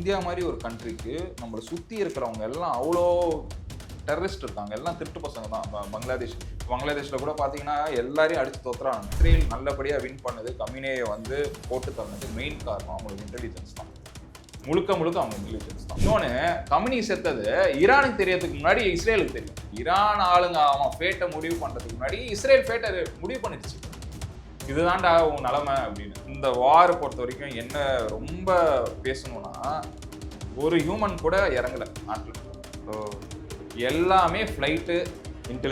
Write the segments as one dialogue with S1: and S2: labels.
S1: India மாதிரி ஒரு கண்ட்ரிக்கு நம்மளை சுற்றி இருக்கிறவங்க எல்லாம் அவ்வளோ டெரரிஸ்ட் இருக்காங்க, எல்லாம் திருட்டு பசங்க தான். பங்களாதேஷில் கூட பார்த்தீங்கன்னா எல்லாரையும் அடித்து தோத்துறாங்க. இஸ்ரேல் நல்லபடியாக வின் பண்ணது, கமினேயை வந்து போட்டு தந்தது மெயின் காரணம் அவங்களுக்கு இன்டெலிஜென்ஸ் தான். முழுக்க அவங்க இன்டெலிஜென்ஸ் தான். இன்னொன்று, கமினி செத்தது ஈரானுக்கு தெரியறதுக்கு முன்னாடி இஸ்ரேலுக்கு தெரியும். ஈரான் ஆளுங்க அவன் ஃபேட்டை முடிவு பண்ணுறதுக்கு முன்னாடி இஸ்ரேல் ஃபேட்டை முடிவு பண்ணிடுச்சு. இதுதான்டா உன் நிலைமை அப்படின்னு. இந்த வாரை பொறுத்த வரைக்கும் என்ன ரொம்ப பேசணும்னா, ஒரு ஹியூமன் கூட இறங்கல நாட்டில். எல்லாமே ஃப்ளைட்டு,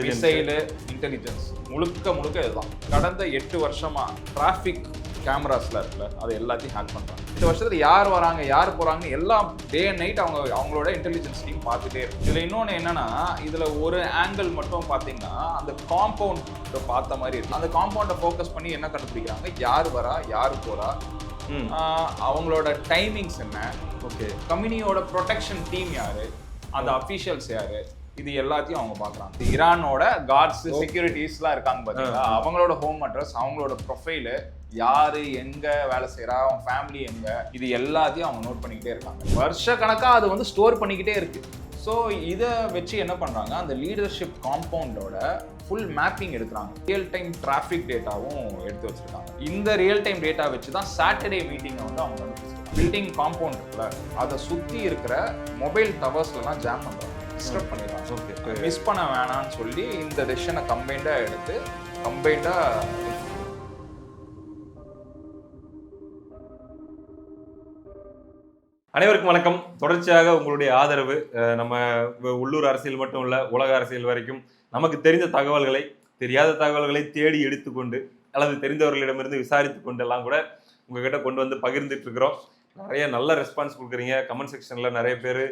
S1: மிசைலு, இன்டெலிஜென்ஸ் முழுக்க இதுதான். கடந்த 8 வருஷமா டிராஃபிக் கேமராஸ்ல இருக்குல்ல, அதை எல்லாத்தையும் ஹேக் பண்றாங்க. 8 வருஷத்துல யார் வராங்க யார் போறாங்க எல்லாம் டே அண்ட் நைட் அவங்களோட இன்டெலிஜென்ஸ் டீம் பார்த்துட்டே இருக்கு. இதுல இன்னொன்று என்னன்னா, இதுல ஒரு ஆங்கிள் மட்டும் பார்த்தீங்கன்னா அந்த காம்பவுண்ட் பார்த்த மாதிரி இருக்கு. அந்த காம்பவுண்டை ஃபோக்கஸ் பண்ணி என்ன கண்டுபிடிக்கிறாங்க, யார் வரா யார் போறா, அவங்களோட டைமிங்ஸ் என்ன, ஓகே, கம்பெனியோட ப்ரொடெக்ஷன் டீம் யாரு, அந்த அஃபீஷியல்ஸ் யாரு, இது எல்லாத்தையும் அவங்க பார்க்குறாங்க. ஈரானோட கார்ட்ஸ் செக்யூரிட்டிஸ்லாம் இருக்காங்க பார்த்தீங்களா, அவங்களோட ஹோம் அட்ரஸ், அவங்களோட ப்ரொஃபைலு, யாரு எங்க வேலை செய்யறா, அவங்க ஃபேமிலி எங்க, இது எல்லாத்தையும் அவங்க நோட் பண்ணிக்கிட்டே இருக்காங்க. வருஷ கணக்கா அது வந்து ஸ்டோர் பண்ணிக்கிட்டே இருக்கு. ஸோ இதை வச்சு என்ன பண்றாங்க, அந்த லீடர்ஷிப் காம்பவுண்டோட ஃபுல் மேப்பிங் எடுக்கிறாங்க. ரியல் டைம் டிராஃபிக் டேட்டாவும் எடுத்து வச்சிருக்காங்க. இந்த ரியல் டைம் டேட்டா வச்சு தான் சாட்டர்டே மீட்டிங்கை வந்து அவங்க வந்து பில்டிங் காம்பவுண்ட் இருக்குல்ல, அதை சுற்றி இருக்கிற மொபைல் டவர்ஸ்லாம் ஜாம் பண்ணுறாங்க, டிஸ்டர்ப் பண்ணிடுறாங்க. ஓகே, மிஸ் பண்ண வேணான்னு சொல்லி இந்த டெசிஷனை கம்பைண்டாக எடுத்து
S2: அனைவருக்கும் வணக்கம். தொடர்ச்சியாக உங்களுடைய ஆதரவு, நம்ம உள்ளூர் அரசியல் மட்டும் இல்லை, உலக அரசியல் வரைக்கும் நமக்கு தெரிந்த தகவல்களை, தெரியாத தகவல்களை தேடி எடுத்துக்கொண்டு அல்லது தெரிந்தவர்களிடமிருந்து விசாரித்து கொண்டு எல்லாம் கூட உங்ககிட்ட கொண்டு வந்து பகிர்ந்துட்டு இருக்கிறோம். நிறைய நல்ல ரெஸ்பான்ஸ் கொடுக்குறீங்க. கமெண்ட் செக்ஷனில் நிறைய பேர்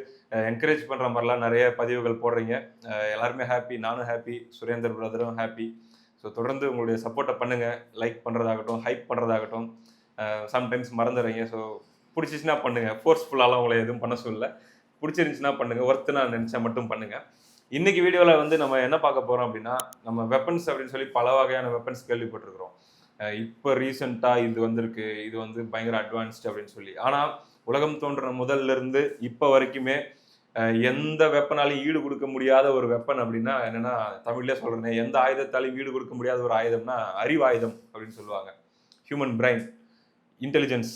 S2: என்கரேஜ் பண்ணுற மாதிரிலாம் நிறைய பதிவுகள் போடுறீங்க. எல்லாருமே ஹாப்பி, நானும் ஹாப்பி, சுரேந்தர் பிரதரும் ஹாப்பி. ஸோ தொடர்ந்து உங்களுடைய சப்போர்ட்டை பண்ணுங்கள். லைக் பண்ணுறதாகட்டும், ஹைப் பண்ணுறதாகட்டும், சம்டைம்ஸ் மறந்துடுறீங்க. ஸோ பிடிச்சிச்சுன்னா பண்ணுங்கள். ஃபோர்ஸ்ஃபுல்லாலாம் உங்களை எதுவும் பண்ண சொல்லலை. பிடிச்சிருந்துச்சுன்னா பண்ணுங்கள், ஒர்த்து நான் நினச்சா மட்டும் பண்ணுங்கள். இன்றைக்கி வீடியோவில் வந்து நம்ம என்ன பார்க்க போகிறோம் அப்படின்னா, நம்ம வெப்பன்ஸ் அப்படின்னு சொல்லி பல வகையான வெப்பன்ஸ் கேள்விப்பட்டிருக்கிறோம். இப்போ ரீசெண்டாக இது வந்திருக்கு, இது வந்து பயங்கர அட்வான்ஸ்டு அப்படின்னு சொல்லி. ஆனால் உலகம் தோன்றின முதல்ல இப்போ வரைக்குமே எந்த வெப்பனாலையும் ஈடு கொடுக்க முடியாத ஒரு வெப்பன் அப்படின்னா என்னென்னா, தமிழ்லேயே சொல்கிறேன், எந்த ஆயுதத்தாலையும் ஈடு கொடுக்க முடியாத ஒரு ஆயுதம்னா அறிவாயுதம் அப்படின்னு சொல்லுவாங்க. ஹியூமன் பிரைன், இன்டெலிஜென்ஸ்,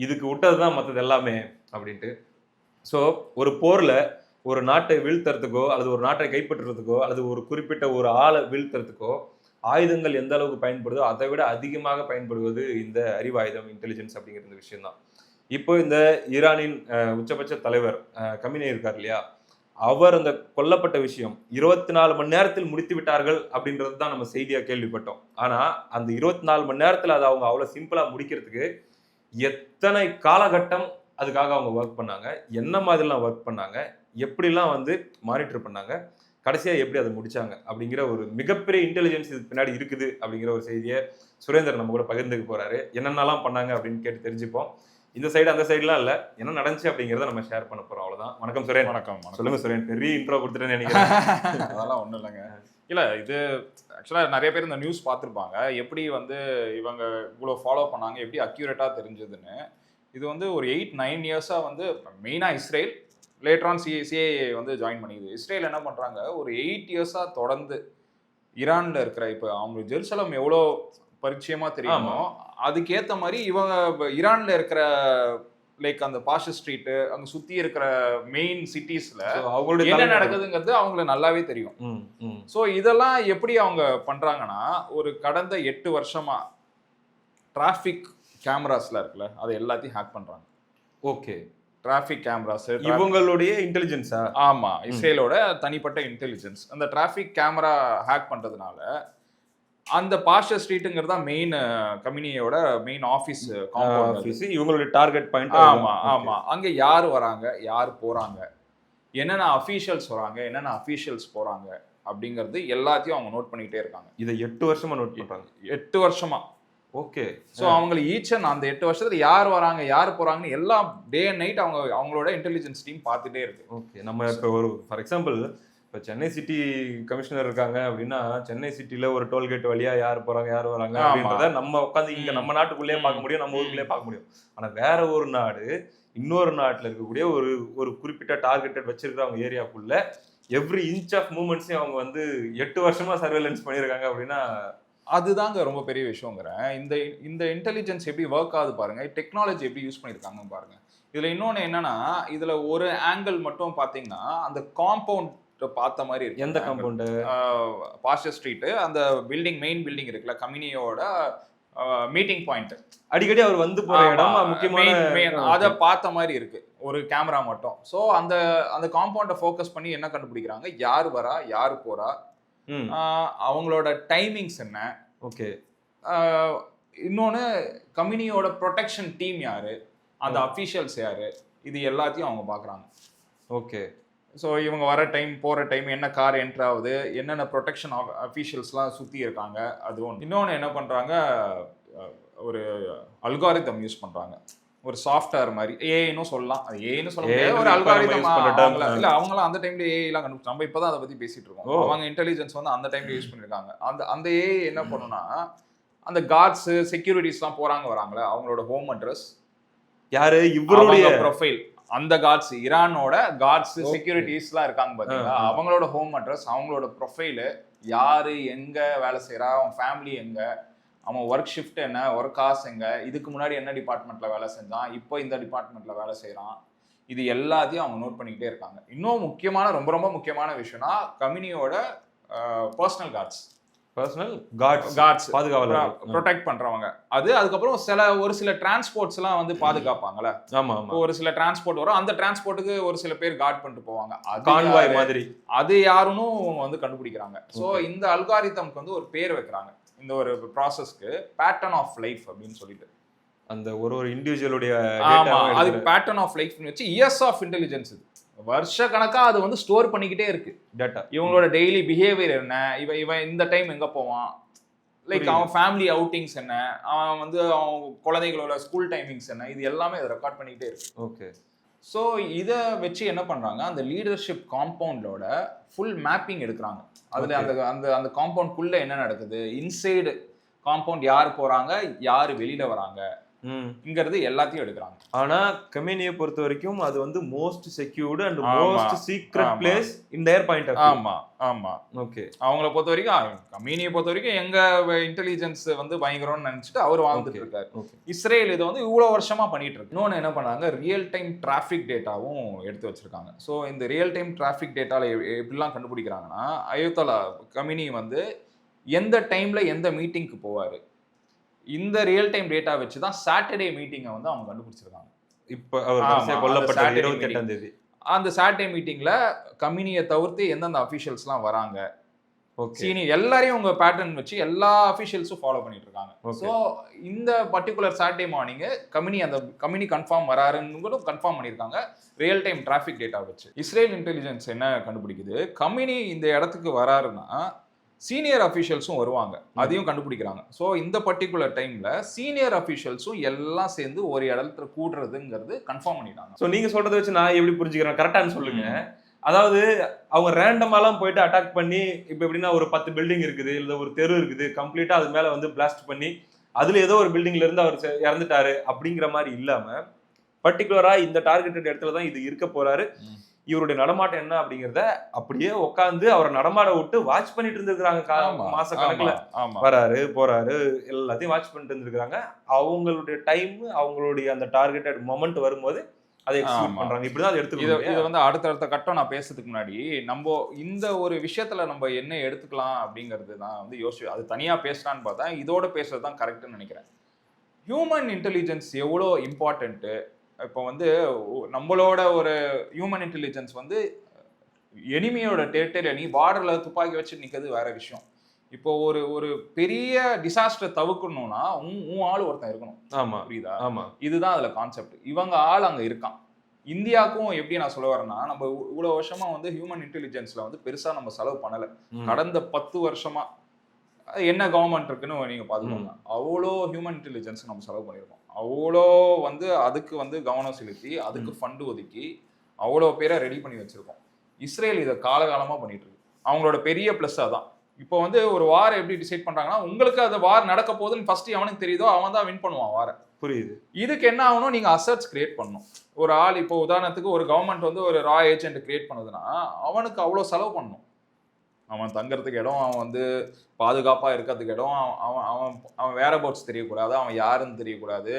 S2: இதுக்கு விட்டது தான் மற்றது எல்லாமே அப்படின்ட்டு. ஸோ ஒரு போரில் ஒரு நாட்டை வீழ்த்துறதுக்கோ அல்லது ஒரு நாட்டை கைப்பற்றுறதுக்கோ அல்லது ஒரு குறிப்பிட்ட ஒரு ஆளை வீழ்த்துறதுக்கோ ஆயுதங்கள் எந்த அளவுக்கு பயன்படுதோ அதை விட அதிகமாக பயன்படுவது இந்த அறிவாயுதம், இன்டெலிஜென்ஸ் அப்படிங்கிற இந்த விஷயம்தான். இப்போ இந்த ஈரானின் உச்சபட்ச தலைவர் கமினே இருக்கார் இல்லையா, அவர் அந்த கொல்லப்பட்ட விஷயம் 24 மணி நேரத்தில் முடித்து விட்டார்கள் அப்படின்றது தான் நம்ம செய்தியாக கேள்விப்பட்டோம். ஆனால் அந்த 24 மணி நேரத்தில் அதை அவங்க அவ்வளோ சிம்பிளாக முடிக்கிறதுக்கு எத்தனை காலகட்டம் அதுக்காக அவங்க ஒர்க் பண்ணாங்க, என்ன மாதிரிலாம் ஒர்க் பண்ணாங்க, எப்படிலாம் வந்து மானிட்டர் பண்ணாங்க, கடைசியாக எப்படி அதை முடிச்சாங்க அப்படிங்கிற ஒரு மிகப்பெரிய இன்டெலிஜென்ஸ் இது பின்னாடி இருக்குது அப்படிங்கிற ஒரு செய்தியை சுரேந்தர் நம்ம கூட பகிர்ந்துக்க போறாரு. என்னென்னலாம் பண்ணாங்க அப்படின்னு கேட்டு தெரிஞ்சுப்போம். இந்த சைடு அந்த சைடுலாம் இல்லை, என்ன நடந்துச்சு அப்படிங்கிறத நம்ம ஷேர் பண்ண போறோம். அவ்வளோதான். வணக்கம் சுரேன்.
S1: வணக்கம்.
S2: சொல்லுங்க சுரேன், பெரிய இன்ட்ரோ கொடுத்துட்டேன்னு நினைக்கிறேன்.
S1: அதெல்லாம் ஒன்றும் இல்லைங்க. இல்லை, இது ஆக்சுவலாக நிறைய பேர் இந்த நியூஸ் பார்த்துருப்பாங்க, எப்படி வந்து இவங்க இவ்வளோ ஃபாலோ பண்ணாங்க, எப்படி அக்யூரேட்டாக தெரிஞ்சதுன்னு. இது வந்து ஒரு 8-9 இயர்ஸாக வந்து மெயினாக இஸ்ரேல், லேட்டரான் சிஏஏ வந்து ஜாயின் பண்ணிக்குது. இஸ்ரேல் என்ன பண்ணுறாங்க, ஒரு 8 இயர்ஸாக தொடர்ந்து ஈரானில் இருக்கிற, இப்போ அவங்களுக்கு ஜெருசலம் எவ்வளோ பரிச்சயமாக தெரியுமோ அதுக்கேற்ற மாதிரி இவங்க ஈரானில் இருக்கிற லைக் அந்த பாஷ ஸ்ட்ரீட்டு, அங்கே சுற்றி இருக்கிற மெயின் சிட்டிஸில் அவங்களுடைய என்ன நடக்குதுங்கிறது அவங்களுக்கு நல்லாவே தெரியும். ஸோ இதெல்லாம் எப்படி அவங்க பண்ணுறாங்கன்னா, ஒரு கடந்த 8 வருஷமாக டிராஃபிக் கேமராஸ்லாம் இருக்குல்ல, அதை எல்லாத்தையும் ஹேக் பண்ணுறாங்க.
S2: ஓகே,
S1: டிராஃபிக் கேமராஸ்
S2: இவங்களுடைய இன்டெலிஜென்ஸா?
S1: ஆமா, இஸ்ரேலோட தனிப்பட்ட இன்டெலிஜென்ஸ். அந்த டிராஃபிக் கேமரா ஹேக் பண்றதுனால அந்த பாஷ ஸ்ட்ரீட்டுங்கிறதா மெயின் கம்பெனியோட மெயின் ஆஃபீஸ் காம்பவுண்ட்,
S2: இவங்களுடைய டார்கெட் பாயிண்ட்.
S1: ஆமா, அங்க யார் வராங்க யார் போறாங்க, என்னென்ன அஃபீஷியல்ஸ் வராங்க என்னென்ன அஃபீஷியல்ஸ் போறாங்க அப்படிங்கிறது எல்லாத்தையும் அவங்க நோட் பண்ணிக்கிட்டே இருக்காங்க.
S2: இதை 8 வருஷமா நோட் பண்றாங்க.
S1: 8 வருஷமா.
S2: ஓகே.
S1: ஸோ அவங்களுக்கு ஈச்சன் அந்த 8 வருஷத்துல யார் வராங்க யார் போறாங்கன்னு எல்லாம் டே அண்ட் நைட் அவங்களோட இன்டெலிஜென்ஸ் டீம் பார்த்துட்டே இருக்கு.
S2: ஓகே, நம்ம இப்போ ஒரு ஃபார் எக்ஸாம்பிள் இப்போ சென்னை சிட்டி கமிஷனர் இருக்காங்க அப்படின்னா, சென்னை சிட்டில ஒரு டோல்கேட் வழியா யார் போறாங்க யார் வராங்க அப்படின்றத நம்ம உட்காந்து இங்க நம்ம நாட்டுக்குள்ளேயே பார்க்க முடியும், நம்ம ஊருக்குள்ளேயே பார்க்க முடியும். ஆனா வேற ஒரு நாடு இன்னொரு நாட்டுல இருக்கக்கூடிய ஒரு ஒரு குறிப்பிட்ட டார்கெட்டட் வச்சிருக்கிறவங்க ஏரியாக்குள்ள எவ்ரி இன்ச் ஆஃப் மூமெண்ட்ஸையும் அவங்க வந்து 8 வருஷமா சர்வேலன்ஸ் பண்ணியிருக்காங்க அப்படின்னா
S1: அதுதாங்க ரொம்ப பெரிய விஷயங்கிறேன். இந்த இந்த இன்டெலிஜென்ஸ் எப்படி ஒர்க் ஆகுது பாருங்க, டெக்னாலஜி எப்படி யூஸ் பண்ணியிருக்காங்கன்னு பாருங்க. இதுல இன்னொன்னு என்னன்னா, இதுல ஒரு ஆங்கிள் மட்டும் பாத்தீங்கன்னா, அந்த காம்பவுண்ட் பார்த்த மாதிரி இருக்கு.
S2: எந்த காம்பவுண்டு?
S1: பாஸ்டர் ஸ்ட்ரீட், அந்த பில்டிங், மெயின் பில்டிங் இருக்குல்ல, கம்யூனியோட மீட்டிங் பாயிண்ட்.
S2: அடிக்கடி அவர் வந்து போற இடம் முக்கியமான
S1: அதை பார்த்த மாதிரி இருக்கு ஒரு கேமரா மட்டும். ஸோ அந்த அந்த காம்பவுண்டை ஃபோக்கஸ் பண்ணி என்ன கண்டுபிடிக்கிறாங்க, யார் வரா, யார் போறா, அவங்களோட டைமிங்ஸ் என்ன,
S2: ஓகே,
S1: இன்னொன்று கம்பெனியோட ப்ரொடெக்ஷன் டீம் யாரு, அந்த அஃபீஷியல்ஸ் யாரு, இது எல்லாத்தையும் அவங்க பார்க்குறாங்க.
S2: ஓகே.
S1: ஸோ இவங்க வர டைம், போகிற டைம், என்ன கார் என்ட்ரு ஆகுது, என்னென்ன ப்ரொடெக்ஷன் அஃபீஷியல்ஸ்லாம் சுற்றி இருக்காங்க, அது ஒன்று. இன்னொன்று என்ன பண்ணுறாங்க, ஒரு அல்காரிதம் யூஸ் பண்ணுறாங்க, ஒரு சாஃப்ட்வேர் மாதிரி, ஏஐன்னு சொல்லலாம், அது ஏஐன்னு சொல்ல முடியாது, ஒரு அல்காரிதம். இல்லை அவங்களாம் அந்த டைம்ல ஏஐலாம் கண்டுபிடிச்சு, நம்ம இப்போ தான் அதை பற்றி பேசிட்டு இருக்கோம். அவங்க இன்டெலிஜென்ஸ் வந்து அந்த டைம்ல யூஸ் பண்ணியிருக்காங்க. அந்த ஏஐ என்ன பண்ணுன்னா, அந்த கார்ட்ஸ், செக்யூரிட்டிஸ்லாம் போகிறாங்க வராங்களே, அவங்களோட ஹோம் அட்ரஸ்,
S2: யாரு, இவருடைய
S1: ப்ரொஃபைல், அந்த கார்ட்ஸ், ஈரானோட கார்ட்ஸ், செக்யூரிட்டிஸ்லாம் இருக்காங்க பார்த்தீங்களா, அவங்களோட ஹோம் அட்ரஸ், அவங்களோட ப்ரொஃபைலு, யாரு எங்க வேலை செய்யறா, அவன் ஃபேமிலி எங்க, அவன் ஒர்க் ஷிஃப்ட் என்ன, ஒர்க் ஹார்ஸ் எங்க, இதுக்கு முன்னாடி என்ன டிபார்ட்மெண்ட்ல வேலை செஞ்சான், இப்போ இந்த டிபார்ட்மெண்ட்ல வேலை செய்யறான், இது எல்லாத்தையும் அவங்க நோட் பண்ணிக்கிட்டே இருக்காங்க. இன்னும் முக்கியமான, ரொம்ப ரொம்ப முக்கியமான விஷயம்னா, கம்பெனியோட பர்சனல் கார்ட்ஸ், பாதுகாவலர், ப்ரொடெக்ட் பண்றவங்க. அதுக்கப்புறம் ஒரு சில டிரான்ஸ்போர்ட்ஸ்லாம் வந்து பாதுகாப்பாங்கல்ல.
S2: ஆமா,
S1: ஒரு சில டிரான்ஸ்போர்ட் வரும், அந்த டிரான்ஸ்போர்ட்டுக்கு ஒரு சில பேர் கார்ட் பண்ணிட்டு போவாங்க,
S2: கான்வாய் மாதிரி.
S1: அது யாருன்னு வந்து கண்டுபிடிக்கிறாங்க. ஸோ இந்த அல்காரிதம்க்கு வந்து ஒரு பேர் வைக்கிறாங்க, இந்த ஒரு ப்ராசஸ்க்கு பேட்டர்ன் ஆஃப் லைஃப் அப்படின்னு சொல்லிட்டு.
S2: அந்த ஒரு இண்டிவிஜுவலுடைய
S1: அதுக்கு பேட்டர்ன் ஆஃப் லைஃப் வச்சு இயர்ஸ் ஆஃப் இன்டெலிஜென்ஸ், வருஷ கணக்கா அது வந்து ஸ்டோர் பண்ணிக்கிட்டே இருக்கு டேட்டா. இவங்களோட டெய்லி பிஹேவியர் என்ன, இவன் இந்த டைம் எங்க போவான், லைக் அவன் ஃபேமிலி அவுட்டிங்ஸ் என்ன, அவன் வந்து அவன் குழந்தைகளோட ஸ்கூல் டைமிங்ஸ் என்ன, இது எல்லாமே அதை ரெக்கார்ட் பண்ணிக்கிட்டே இருக்கு.
S2: ஓகே.
S1: ஸோ இதை வச்சு என்ன பண்றாங்க, அந்த லீடர்ஷிப் காம்பவுண்டோட ஃபுல் மேப்பிங் எடுக்கிறாங்க. அதுல அந்த அந்த அந்த காம்பவுண்ட்குள்ள என்ன நடக்குது, இன்சைடு காம்பவுண்ட் யார் போறாங்க, யார் வெளியில வராங்க இங்கிறது எல்லாத்தையும் எடுக்கிறாங்க.
S2: ஆனா கம்பெனியை பொறுத்த வரைக்கும் அது வந்து most secured and most secret place in their point of view.
S1: ஆமா.
S2: ஓகே.
S1: அவங்கள பொறுத்த வரைக்கும், கம்பெனியை பொறுத்த வரைக்கும் எங்க இன்டெலிஜென்ஸ் வந்து பயங்கரம்னு நினைச்சிட்டு அவர் வாழ்ந்துட்டு இருக்காரு. இஸ்ரேல் இதை வந்து இவ்வளவு வருஷமா பண்ணிட்டு இருக்கு. இன்னொன்னு என்ன பண்ணாங்க, ரியல் டைம் டிராஃபிக் டேட்டாவும் எடுத்து வச்சிருக்காங்க. ஸோ இந்த ரியல் டைம் டிராஃபிக் டேட்டால எப்படிலாம் கண்டுபிடிக்கிறாங்கன்னா, அயோத்தலா கம்பெனி வந்து எந்த டைம்ல எந்த மீட்டிங்க்கு போவாரு, இந்த ரியல் டைம் டேட்டா வச்சு தான் சாட்டர்டே மீட்டிங்கை வந்து அவங்க கண்டுபிடிச்சிருக்காங்க.
S2: இப்போ அவர் கொல்லப்பட்ட 28ஆம் தேதி
S1: அந்த சாட்டர்டே மீட்டிங்ல கம்பெனியை தவிர்த்து எந்தெந்த அஃபீஷியல்ஸ்லாம் வராங்க, சீனியர் எல்லாரையும் உங்க பேட்டர்ன் வச்சு எல்லா அஃபீஷியல்ஸும் ஃபாலோ பண்ணிட்டு இருக்காங்க. ஸோ இந்த பர்டிகுலர் சாட்டர்டே மார்னிங் அந்த கம்பெனி கன்ஃபார்ம் வராருன்னு கூட கன்ஃபார்ம் பண்ணியிருக்காங்க ரியல் டைம் டிராஃபிக் டேட்டா வச்சு. இஸ்ரேல் இன்டெலிஜென்ஸ் என்ன கண்டுபிடிக்குது, கம்பெனி இந்த இடத்துக்கு வராருன்னா சீனியர் அஃபீஷியல்ஸும் வருவாங்க, அதையும் கண்டுபிடிக்கிறாங்க. ஸோ இந்த பர்டிகுலர் டைம்ல சீனியர் அஃபீஷியல்ஸும் எல்லாம் சேர்ந்து ஒரு இடத்துல கூடுறதுங்கிறது கன்ஃபார்ம் பண்ணிட்டாங்க.
S2: ஸோ நீங்க சொல்றதை வச்சு நான் எப்படி புரிஞ்சுக்கிறேன், கரெக்டானு சொல்லுங்க. அதாவது அவங்க ரேண்டமாலாம் போயிட்டு அட்டாக் பண்ணி, இப்போ எப்படின்னா ஒரு 10 பில்டிங் இருக்குது, இல்லை ஒரு தெரு இருக்குது, கம்ப்ளீட்டா அது மேல வந்து பிளாஸ்ட் பண்ணி அதுல ஏதோ ஒரு பில்டிங்ல இருந்து அவர் இறந்துட்டாரு அப்படிங்கிற மாதிரி இல்லாம, பர்டிகுலரா இந்த டார்கெட்டட் இடத்துல தான் இது இருக்க போறாரு, இவருடைய நடமாட்டம் என்ன அப்படிங்கிறத அப்படியே உட்காந்து அவரை நடமாட விட்டு வாட்ச் பண்ணிட்டு இருந்திருக்காங்க. மாச கணக்குல வராரு போறாரு எல்லாத்தையும் வாட்ச் பண்ணிட்டு இருந்திருக்காங்க. அவங்களுடைய டைம், அவங்களுடைய அந்த டார்கெட்டட் மொமெண்ட் வரும்போது அதை எக்ஸிக்யூட் பண்றாங்க. இப்படிதான் எடுத்துக்கணும்.
S1: இது வந்து அடுத்த கட்டம் நான் பேசுறதுக்கு முன்னாடி நம்ம இந்த ஒரு விஷயத்துல நம்ம என்ன எடுத்துக்கலாம் அப்படிங்கிறது தான் வந்து யோசிச்சு, அது தனியா பேசலான்னு பார்த்தா இதோட பேசுறது தான் கரெக்ட்னு நினைக்கிறேன். ஹியூமன் இன்டெலிஜென்ஸ் எவ்வளோ இம்பார்ட்டன்ட்டு. இப்போ வந்து நம்மளோட ஒரு ஹியூமன் இன்டெலிஜென்ஸ் வந்து எனிமியோட டெரிட்டரி, பார்டர்ல துப்பாக்கி வச்சு நிற்கிறது வேற விஷயம். இப்போ ஒரு பெரிய டிசாஸ்டர் தவிர்க்கணும்னா ஆள் ஒருத்தன் இருக்கணும்.
S2: ஆமா,
S1: புரியுதா?
S2: ஆமா,
S1: இதுதான் அதுல கான்செப்ட். இவங்க ஆள் அங்க இருக்கான். இந்தியாவுக்கும் எப்படி நான் சொல்ல வரேன்னா, நம்ம இவ்வளவு வருஷமா வந்து ஹியூமன் இன்டெலிஜென்ஸ்ல வந்து பெருசா நம்ம செலவு பண்ணல. கடந்த 10 வருஷமா என்ன கவர்மெண்ட் இருக்குன்னு நீங்க பாத்துக்கோங்க, அவ்வளோ ஹியூமன் இன்டெலிஜென்ஸ் நம்ம செலவு பண்ணிருக்கோம். அவ்வளோ வந்து அதுக்கு வந்து கவனம் செலுத்தி, அதுக்கு ஃபண்டு ஒதுக்கி அவ்வளோ பேரை ரெடி பண்ணி வச்சிருக்கோம். இஸ்ரேல் இதை காலகாலமா பண்ணிட்டு இருக்கு. அவங்களோட பெரிய பிளஸ் அதான். இப்போ வந்து ஒரு வார் எப்படி டிசைட் பண்றாங்கன்னா, உங்களுக்கு அந்த வார் நடக்க போகுதுன்னு ஃபர்ஸ்ட் எவனுக்கு தெரியுதோ அவன் தான் வின் பண்ணுவான் வார.
S2: புரியுது.
S1: இதுக்கு என்ன ஆகணும், நீங்க அசட்ஸ் கிரியேட் பண்ணணும். ஒரு ஆள் இப்போ உதாரணத்துக்கு ஒரு கவர்மெண்ட் வந்து ஒரு ரா ஏஜென்ட் கிரியேட் பண்ணுதுன்னா அவனுக்கு அவ்வளோ செலவு பண்ணணும். அவன் தங்கறதுக்கு இடம், அவன் வந்து பாதுகாப்பா இருக்கிறதுக்கு இடம், அவன் அவன் அவன் வேற பவுட்ஸ் தெரியக்கூடாது, அவன் யாருன்னு தெரியக்கூடாது,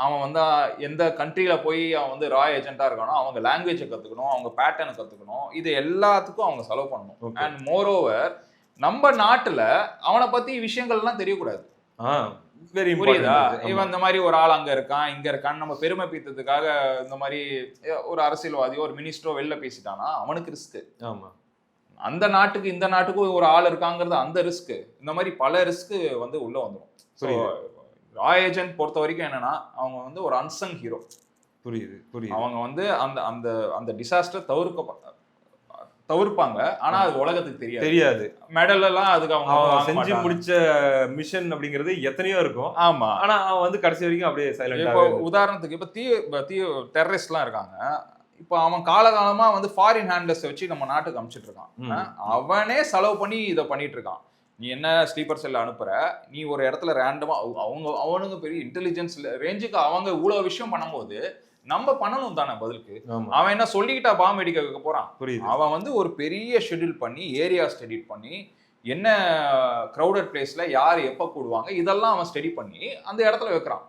S1: அவன் வந்து எந்த கண்ட்ரியில போய் அவன் வந்து ரா ஏஜென்ட்டா இருக்கானோ அவங்க லாங்குவேஜை கத்துக்கணும், அவங்க பேட்டர்னை கத்துக்கணும், இது எல்லாத்துக்கும் அவங்க செலவு பண்ணணும். அண்ட் மோர் ஓவர் நம்ம நாட்டுல அவனை பத்தி விஷயங்கள்லாம் தெரியக்கூடாது. புரியுதா? இவன் இந்த மாதிரி ஒரு ஆள் அங்க இருக்கான் இங்க இருக்கான்னு நம்ம பெருமை பீத்ததுக்காக இந்த மாதிரி ஒரு அரசியல்வாதியோ ஒரு மினிஸ்டரோ வெளில பேசிட்டானா அவனுக்கு ரிஸ்க். அந்த நாட்டுக்கு இந்த நாட்டுக்கும் ஒரு ஆள் இருக்காங்கிறது அந்த ரிஸ்க். இந்த மாதிரி பல ரிஸ்க் வந்து உள்ள வந்துடும். ரா ஏஜென்ட் பொறுத்த வரைக்கும் என்னன்னா அவங்க வந்து ஒரு அன்சங் ஹீரோ.
S2: புரியுது.
S1: அவங்க வந்து அந்த அந்த அந்த டிசாஸ்டர் தவிர்ப்பாங்க. ஆனா அது உலகத்துக்கு தெரியாது. மெடல் எல்லாம் அதுக்கு அவங்க
S2: செஞ்சு முடிச்ச மிஷன் அப்படிங்கிறது எத்தனையோ இருக்கும்.
S1: ஆமா.
S2: ஆனா அவன் வந்து கடைசி வரைக்கும் அப்படியே சைலண்டா.
S1: இப்போ உதாரணத்துக்கு இப்ப டெரரிஸ்ட் எல்லாம் இருக்காங்க. இப்போ அவன் காலகாலமா வந்து ஃபாரின் ஹேண்ட்லர்ஸ் வச்சு நம்ம நாட்டுக்கு அனுப்பிச்சிட்டு இருக்கான். அவனே செலவு பண்ணி இதை பண்ணிட்டு இருக்கான். நீ என்ன ஸ்லீப்பர் செல்ல அனுப்புற, நீ ஒரு இடத்துல ரேண்டமா அவனுங்க பெரிய இன்டெலிஜென்ஸ் ரேஞ்சுக்கு அவங்க இவ்வளவு விஷயம் பண்ணும்போது நம்ம பண்ணணும் தானே பதிலுக்கு. அவன் என்ன சொல்லிக்கிட்டா பாம்பு அடிக்க வைக்க போறான். அவன் வந்து ஒரு பெரிய ஷெட்யூல் பண்ணி ஏரியா ஸ்டடி பண்ணி என்ன கிரௌடட் பிளேஸ்ல யார் எப்ப கூடுவாங்க இதெல்லாம் அவன் ஸ்டடி பண்ணி அந்த இடத்துல வைக்கிறான்.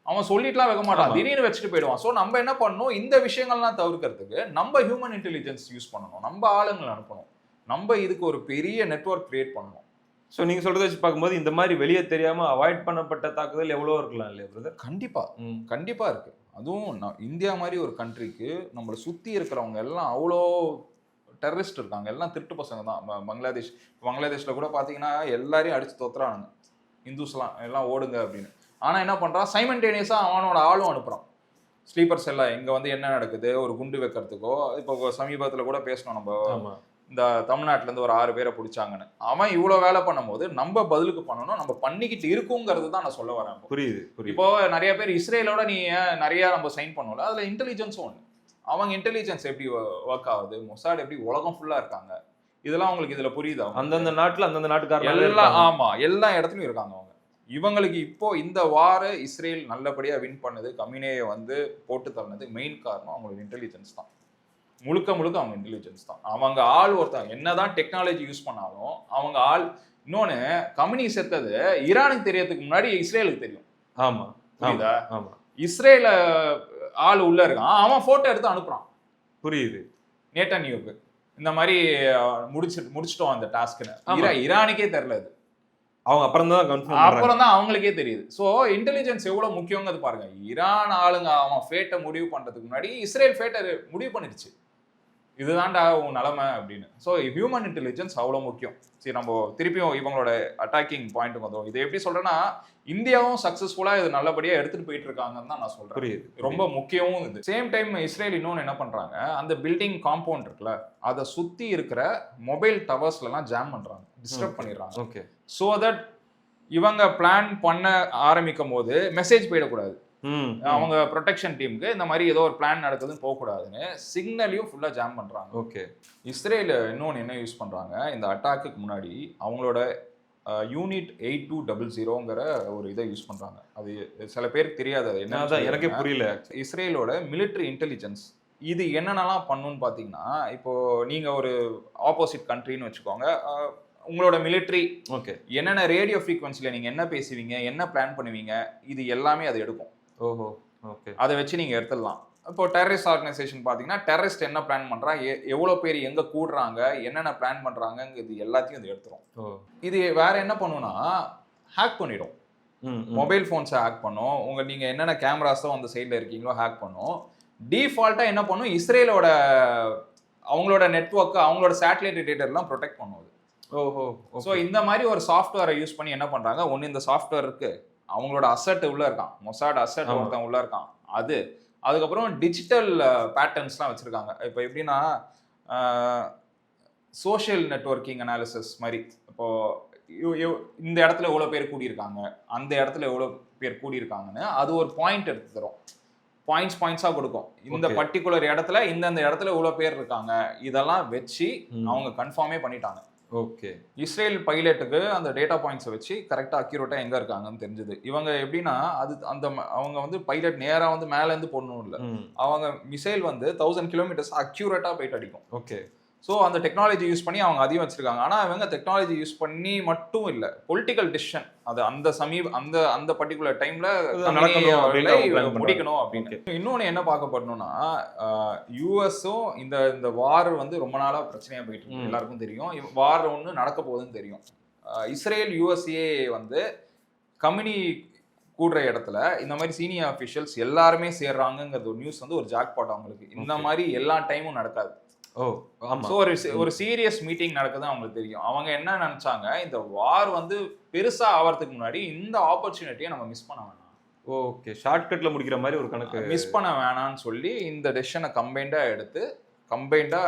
S1: அவன் சொல்லிட்டுலாம் வைக்க மாட்டான், திடீர்னு வச்சுட்டு போயிடுவான். ஸோ நம்ம என்ன பண்ணணும், இந்த விஷயங்கள்லாம் தவிர்க்கிறதுக்கு நம்ம ஹியூமன் இன்டெலிஜென்ஸ் யூஸ் பண்ணணும், நம்ம ஆளுங்களை அனுப்பணும், நம்ம இதுக்கு ஒரு பெரிய நெட்வொர்க் கிரியேட் பண்ணணும்.
S2: ஸோ நீங்கள் சொல்கிறத வச்சு பார்க்கும்போது இந்த மாதிரி வெளியே தெரியாமல் அவாய்ட் பண்ணப்பட்ட தாக்குதல் எவ்வளோ இருக்கலாம் இல்லையா பிரதர்?
S1: கண்டிப்பாக இருக்குது. அதுவும் இந்தியா மாதிரி ஒரு கண்ட்ரிக்கு நம்மளை சுற்றி இருக்கிறவங்க எல்லாம் அவ்வளோ டெரரிஸ்ட் இருக்காங்க, எல்லாம் திருட்டு பசங்க தான். பங்களாதேஷில் கூட பார்த்தீங்கன்னா எல்லாரையும் அடித்து தோத்துறானுங்க, இந்துஸ்லாம் எல்லாம் ஓடுங்க அப்படின்னு. ஆனால் என்ன பண்ணுறான், சைமன்டேனியஸாக அவனோட ஆளும் அனுப்புகிறான். ஸ்லீப்பர் செல்லாம் இங்கே வந்து என்ன நடக்குது ஒரு குண்டு வைக்கிறதுக்கோ. இப்போ சமீபத்தில் கூட பேசணும் நம்ம, இந்த தமிழ்நாட்டிலேருந்து ஒரு 6 பேரை பிடிச்சாங்கன்னு. அவன் இவ்வளோ வேலை பண்ணும்போது நம்ம பதிலுக்கு பண்ணணும், நம்ம பண்ணிக்கிட்டு இருக்குங்கிறது தான் நான் சொல்ல வரேன்.
S2: புரியுது.
S1: இப்போ நிறைய பேர் இஸ்ரேலோட நீ நிறைய நம்ம சைன் பண்ணல, அதுல இன்டெலிஜென்ஸும் ஒன்று. அவங்க இன்டெலிஜென்ஸ் எப்படி ஒர்க் ஆகுது, மொசாட் எப்படி உலகம் ஃபுல்லா இருக்காங்க, இதெல்லாம் உங்களுக்கு இதுல புரியுதா?
S2: அந்தந்த நாட்டுல அந்தந்த நாட்டுக்காரங்க
S1: எல்லாம் ஆமா எல்லா இடத்துலயும் இருக்காங்க அவங்க. இவங்களுக்கு இப்போ இந்த வார இஸ்ரேல் நல்லபடியா வின் பண்ணது, கமினேயை வந்து போட்டு தள்ளினது மெயின் காரணம் அவங்களோட இன்டெலிஜென்ஸ் தான். முழுக்க அவங்க இன்டெலிஜென்ஸ் தான். அவங்க ஆள் ஒருத்தங்க என்னதான் டெக்னாலஜி யூஸ் பண்ணாலும் அவங்க ஆள். இன்னொன்னு, கமினி செத்தது ஈரானுக்கு தெரியறதுக்கு முன்னாடி இஸ்ரேலுக்கு தெரியும்.
S2: ஆமா,
S1: புரியுதா? இஸ்ரேல ஆள் உள்ள இருக்கான், அவன் போட்டோ எடுத்து அனுப்புறான்.
S2: புரியுது.
S1: நேட்டன்யாஹூக்கு இந்த மாதிரி முடிச்சிட்டோம் அந்த டாஸ்க்னு. ஈரானுக்கே தெரியல அது.
S2: அவங்க அப்புறம்
S1: தான் அவங்களுக்கே தெரியுது. ஸோ இன்டெலிஜென்ஸ் எவ்வளவு முக்கியங்கிறது பாருங்க. ஈரான் ஆளுங்க அவன் ஃபேட்டை முடிவு பண்றதுக்கு முன்னாடி இஸ்ரேல் ஃபேட்டை முடிவு பண்ணிடுச்சு, இதுதான்டா உன் நிலைமை அப்படின்னு. ஸோ ஹியூமன் இன்டெலிஜென்ஸ் அவ்வளோ முக்கியம். சரி, நம்ம திருப்பியும் இவங்களோட அட்டாக்கிங் பாயிண்ட் வந்தோம். இது எப்படி சொல்றேன்னா, இந்தியாவும் சக்சஸ்ஃபுல்லா இது நல்லபடியா எடுத்துட்டு போயிட்டு இருக்காங்கன்னு தான் நான் சொல்றேன். ரொம்ப முக்கியமும் இது. சேம் டைம் இஸ்ரேல் இன்னொன்று என்ன பண்றாங்க, அந்த பில்டிங் காம்பவுண்ட் இருக்குல்ல, அதை சுத்தி இருக்கிற மொபைல் டவர்ஸ்ல எல்லாம் ஜாம் பண்றாங்க, டிஸ்டர்ப் பண்ணிடுறாங்க. ஸோ தட் இவங்க பிளான் பண்ண ஆரம்பிக்கும் போது மெசேஜ் போயிடக்கூடாது. அவங்க ப்ரொடெக்ஷன் டீமுக்கு இந்த மாதிரி ஏதோ ஒரு பிளான் நடக்குதுன்னு போகக்கூடாதுன்னு சிக்னலையும் ஃபுல்லா ஜாம் பண்றாங்க. இஸ்ரேல் இன்னொன்று என்ன யூஸ் பண்றாங்க, இந்த அட்டாக்குக்கு முன்னாடி அவங்களோட யூனிட் 8200ங்கிற ஒரு இதை யூஸ் பண்றாங்க. அது சில பேருக்கு தெரியாது, அது என்ன
S2: எனக்கே புரியல.
S1: இஸ்ரேலோட மிலிட்டரி இன்டெலிஜென்ஸ் இது என்னென்னலாம் பண்ணுன்னு பார்த்தீங்கன்னா, இப்போ நீங்க ஒரு ஆப்போசிட் கண்ட்ரின்னு வச்சுக்கோங்க, உங்களோட மிலிட்ரி என்னென்ன ரேடியோ ஃப்ரீக்வன்சியில் நீங்கள் என்ன பேசுவீங்க, என்ன பிளான் பண்ணுவீங்க, இது எல்லாமே அது எடுக்கும். அதை வச்சு நீங்கள் எடுத்துடலாம். இப்போ டெரரிஸ்ட் ஆர்கனைசேஷன் பார்த்தீங்கன்னா, டெரரிஸ்ட் என்ன பிளான் பண்ணுறாங்க, எவ்வளோ பேர் எங்கே கூடுறாங்க, என்னென்ன பிளான் பண்ணுறாங்கிறது எல்லாத்தையும் அது எடுத்துரும். இது வேற என்ன பண்ணுன்னா, ஹேக் பண்ணிடும். மொபைல் ஃபோன்ஸை ஹேக் பண்ணும், நீங்கள் என்னென்ன கேமராஸோ அந்த சைடில் இருக்கீங்களோ ஹேக் பண்ணும். டிஃபால்ட்டாக என்ன பண்ணும், இஸ்ரேலோட அவங்களோட நெட்வொர்க், அவங்களோட சேட்டலைட் டேட்டாலாம் ப்ரொடெக்ட் பண்ணுவது. ஸோ இந்த மாதிரி ஒரு சாஃப்ட்வேரை யூஸ் பண்ணி என்ன பண்றாங்க, ஒன்று இந்த சாஃப்ட்வேர் இருக்கு, அவங்களோட அசட் உள்ள இருக்கான், மொசாட் அசட் ஒருத்தன் உள்ள இருக்கான், அதுக்கப்புறம் டிஜிட்டல் பேட்டர்ன்ஸ்லாம் வச்சிருக்காங்க. இப்போ எப்படின்னா, சோஷியல் நெட்வொர்க்கிங் அனாலிசிஸ் மாதிரி, இப்போ இந்த இடத்துல எவ்வளோ பேர் கூடியிருக்காங்க, அந்த இடத்துல எவ்வளோ பேர் கூடியிருக்காங்கன்னு அது ஒரு பாயிண்ட் எடுத்து தரும். பாயிண்ட்ஸாக கொடுக்கும். இந்த பர்டிகுலர் இடத்துல இந்தந்த இடத்துல இவ்வளோ பேர் இருக்காங்க, இதெல்லாம் வச்சு அவங்க கன்ஃபார்மே பண்ணிட்டாங்க.
S2: ஓகே.
S1: இஸ்ரேல் பைலட்டுக்கு அந்த டேட்டா பாயிண்ட்ஸை வச்சு கரெக்டாக அக்யூரேட்டாக எங்கே இருக்காங்கன்னு தெரிஞ்சுது. இவங்க எப்படின்னா அவங்க வந்து பைலட் நேராக வந்து மேலேருந்து போடணும் இல்லை, அவங்க மிசைல் வந்து 1000 கிலோமீட்டர்ஸ் அக்யூரேட்டாக போயிட்டு அடிக்கும்.
S2: ஓகே.
S1: ஸோ அந்த டெக்னாலஜி யூஸ் பண்ணி அவங்க அதையும் வச்சிருக்காங்க. ஆனால் இவங்க டெக்னாலஜி யூஸ் பண்ணி மட்டும் இல்லை, பொலிட்டிக்கல் டிசிஷன் அது அந்த பர்டிகுலர் டைம்ல முடிக்கணும் அப்படின்னு. இன்னொன்று என்ன பார்க்கப்படணும்னா, யூஎஸும் இந்த வார் வந்து ரொம்ப நாளா பிரச்சனையா போயிட்டு இருக்கு, எல்லாருக்கும் தெரியும். வார் ஒன்று நடக்க போகுதுன்னு தெரியும். இஸ்ரேல் யூஎஸ்ஏ வந்து கம்யூனி கூடுற இடத்துல இந்த மாதிரி சீனியர் அஃபிஷியல்ஸ் எல்லாருமே சேர்றாங்கிறது ஒரு நியூஸ் வந்து ஒரு ஜாக்பாட் அவங்களுக்கு. இந்த மாதிரி எல்லா டைமும் நடக்காது. ஒரு சீரியஸ் மீட்டிங் நடக்குது அவங்களுக்கு தெரியும். அவங்க என்ன நினைச்சாங்க, இந்த வார் வந்து பெருசா ஆவறதுக்கு முன்னாடி இந்த ஆப்பர்ச்சுனிட்டியை நம்ம மிஸ் பண்ண வேணாம்.
S2: ஓகே, ஷார்ட்கட்ல முடிக்கிற மாதிரி ஒரு கணக்கு
S1: மிஸ் பண்ண வேணாம்னு சொல்லி இந்த டெசிஷனை கம்பைண்டா எடுத்து கம்பைண்டா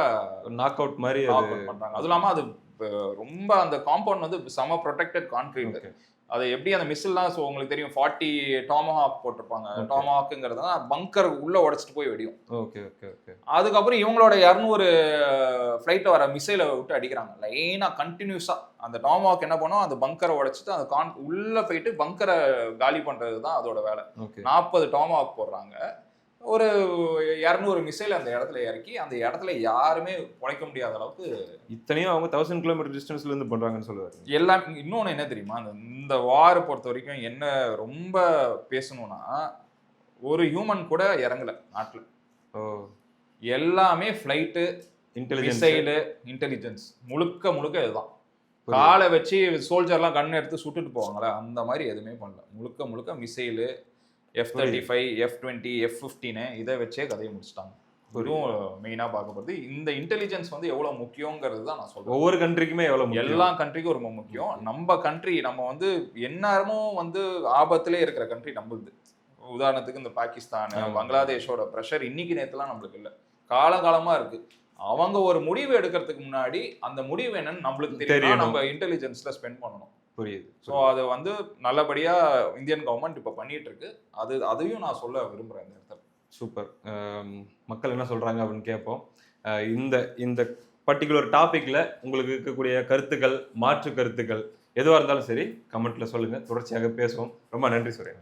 S2: நாக் அவுட் மாதிரி
S1: பண்றாங்க. அதுவும் இல்லாம அது ரொம்ப அந்த காம்பவுண்ட் வந்து செம ப்ரொடெக்டட் கான்கிரீட். அது எப்படி அந்த மிஸ்ஸில்லாம் உங்களுக்கு தெரியும், 40 டாமஹாக் போட்டிருப்பாங்க. டாமஹாக்குங்கிறது பங்கர் உள்ள உடைச்சிட்டு போய் வெடியும்.
S2: Okay okay okay.
S1: அதுக்கப்புறம் இவங்களோட 200 ஃப்ளைட்ல வர மிசைலை விட்டு அடிக்கிறாங்க லைனா கண்டினியூஸா. அந்த டாமஹாக் என்ன பண்ணும், அந்த பங்கரை உடைச்சிட்டு அந்த உள்ள போயிட்டு பங்கரை காலி பண்றது தான் அதோட வேலை. 40 டாமஹாக் போடுறாங்க, ஒரு 200 மிசைல் அந்த இடத்துல இறக்கி அந்த இடத்துல யாருமே உழைக்க முடியாத அளவுக்கு.
S2: இத்தனையும் அவங்க 1000 கிலோமீட்டர் டிஸ்டன்ஸ்ல இருந்து பண்றாங்கன்னு சொல்லுவாரு.
S1: எல்லாம் இன்னொன்னு என்ன தெரியுமா, இந்த வார் பொறுத்த வரைக்கும் என்ன ரொம்ப பேசணும்னா, ஒரு ஹியூமன் கூட இறங்கல நாட்டுல. எல்லாமே ஃபிளைட்டு, மிசைலு, இன்டெலிஜென்ஸ், முழுக்க இதுதான். காலை வச்சு சோல்ஜர்லாம் கண் எடுத்து சுட்டுட்டு போவாங்களே, அந்த மாதிரி எதுவுமே பண்ணல. முழுக்க மிசைலு, F-35, F-20, F-15 இதை வச்சே கதையை முடிச்சிட்டாங்க. இதுவும் மெயினா பார்க்கப்படுது. இந்த இன்டெலிஜென்ஸ் வந்து எவ்வளவு முக்கியங்கிறது தான் நான் சொல்றேன்.
S2: ஒவ்வொரு கண்ட்ரிக்குமே எவ்வளவு,
S1: எல்லா கண்ட்ரிக்கும் ரொம்ப முக்கியம். நம்ம கண்ட்ரி நம்ம வந்து எந்நேரமும் வந்து ஆபத்திலே இருக்கிற கண்ட்ரி நம்மளுது. உதாரணத்துக்கு இந்த பாகிஸ்தான், பங்களாதேஷோட ப்ரெஷர் இன்னைக்கு நேரத்துலாம் நம்மளுக்கு இல்லை, காலகாலமா இருக்கு. அவங்க ஒரு முடிவு எடுக்கிறதுக்கு முன்னாடி அந்த முடிவு என்னன்னு நம்மளுக்கு தெரியும், நம்ம இன்டெலிஜென்ஸ்ல ஸ்பெண்ட் பண்ணணும்.
S2: புரியுது.
S1: ஸோ அது வந்து நல்லபடியா இந்தியன் கவர்மெண்ட் இப்போ பண்ணிட்டு இருக்கு. அதையும் நான் சொல்ல விரும்புறேன் இந்த இடத்துல.
S2: சூப்பர். மக்கள் என்ன சொல்றாங்க அப்படின்னு கேட்போம். இந்த பர்டிகுலர் டாபிக்ல உங்களுக்கு இருக்கக்கூடிய கருத்துக்கள், மாற்று கருத்துக்கள் எதுவாக இருந்தாலும் சரி கமெண்ட்ல சொல்லுங்க, தொடர்ச்சியாக பேசுவோம். ரொம்ப நன்றி சுரேன்.